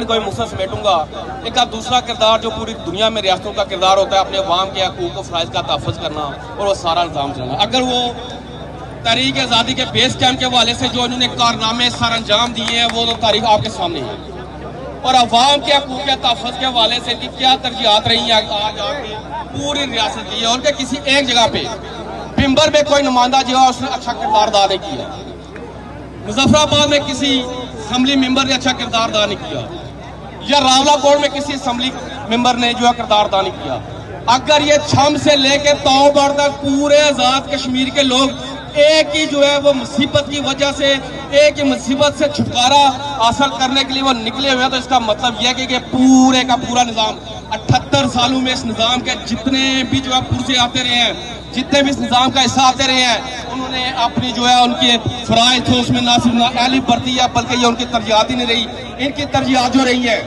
Point को ही मुख्तसर समेटूंगा। एक अब दूसरा किरदार जो पूरी दुनिया में रियासतों का किरदार होता है, अपने अवाम के हकूक़ और फ़राइज़ का तहफ़्फ़ुज़ करना और वो सारा निज़ाम चलाना। अगर वो तहरीक आज़ादी के बेस कैंप के हवाले से जो इन्होंने कारनामे सर अंजाम दिए हैं, वो तो तारीख आपके सामने है, और अवाम के हकूक़ के तहफ़्फ़ुज़ के हवाले से इनकी क्या तरजीहात रही हैं आज आपकी पूरी रियासत की है। उनके किसी एक जगह पे मिंबर में कोई नुमाइंदा जो है उसने अच्छा किरदार अदा नहीं किया। मुजफ्फराबाद में किसी असम्बली मेंबर ने अच्छा किरदार अदा नहीं किया, या रावलाकोट में किसी असम्बली मेंबर ने जो है किरदार अदा नहीं किया। अगर ये छम से लेके तौबड़ तक पूरे आजाद कश्मीर के लोग एक ही जो है वो मुसीबत की वजह से, एक ही मुसीबत से छुटकारा हासिल करने के लिए वो निकले हुए हैं, तो इसका मतलब यह है कि पूरे का पूरा निज़ाम 78 सालों में इस निज़ाम के जितने भी जो है पुरजे आते रहे हैं, जितने भी इस निज़ाम का हिस्सा आते रहे हैं, उन्होंने अपनी जो है उनके फ़राइज़ थे उसमें ना सिर्फ नाअहली बरती है, बल्कि ये उनकी तरजीहात ही नहीं रही। इनकी तरजीहात जो रही है,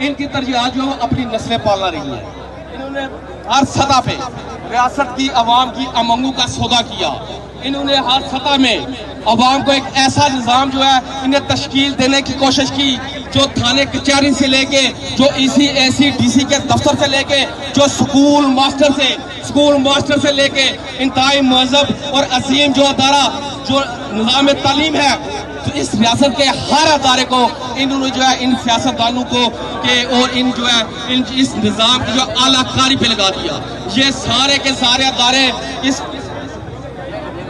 इनकी तरजीहात जो अपनी नस्लें पालना रही है। इन्होंने हर सतह पे रियासत की आवाम की अमंगू का सौदा किया। इन्होंने हर सतह में आवाम को एक ऐसा निज़ाम जो है इन्हें तश्कील देने की कोशिश की, जो थाने कचहरी से लेके, जो EC AC DC के दफ्तर से लेके, जो स्कूल मास्टर से लेके इंतहाई महज़ब और अजीम जो अदारा जो निज़ाम तालीम है, तो इस रियासत के हर अदारे को इन्होंने जो है इन सियासतदानों को के और इन जो है इस निज़ाम की जो आलाकारी पे लगा दिया। ये सारे के सारे अदारे इस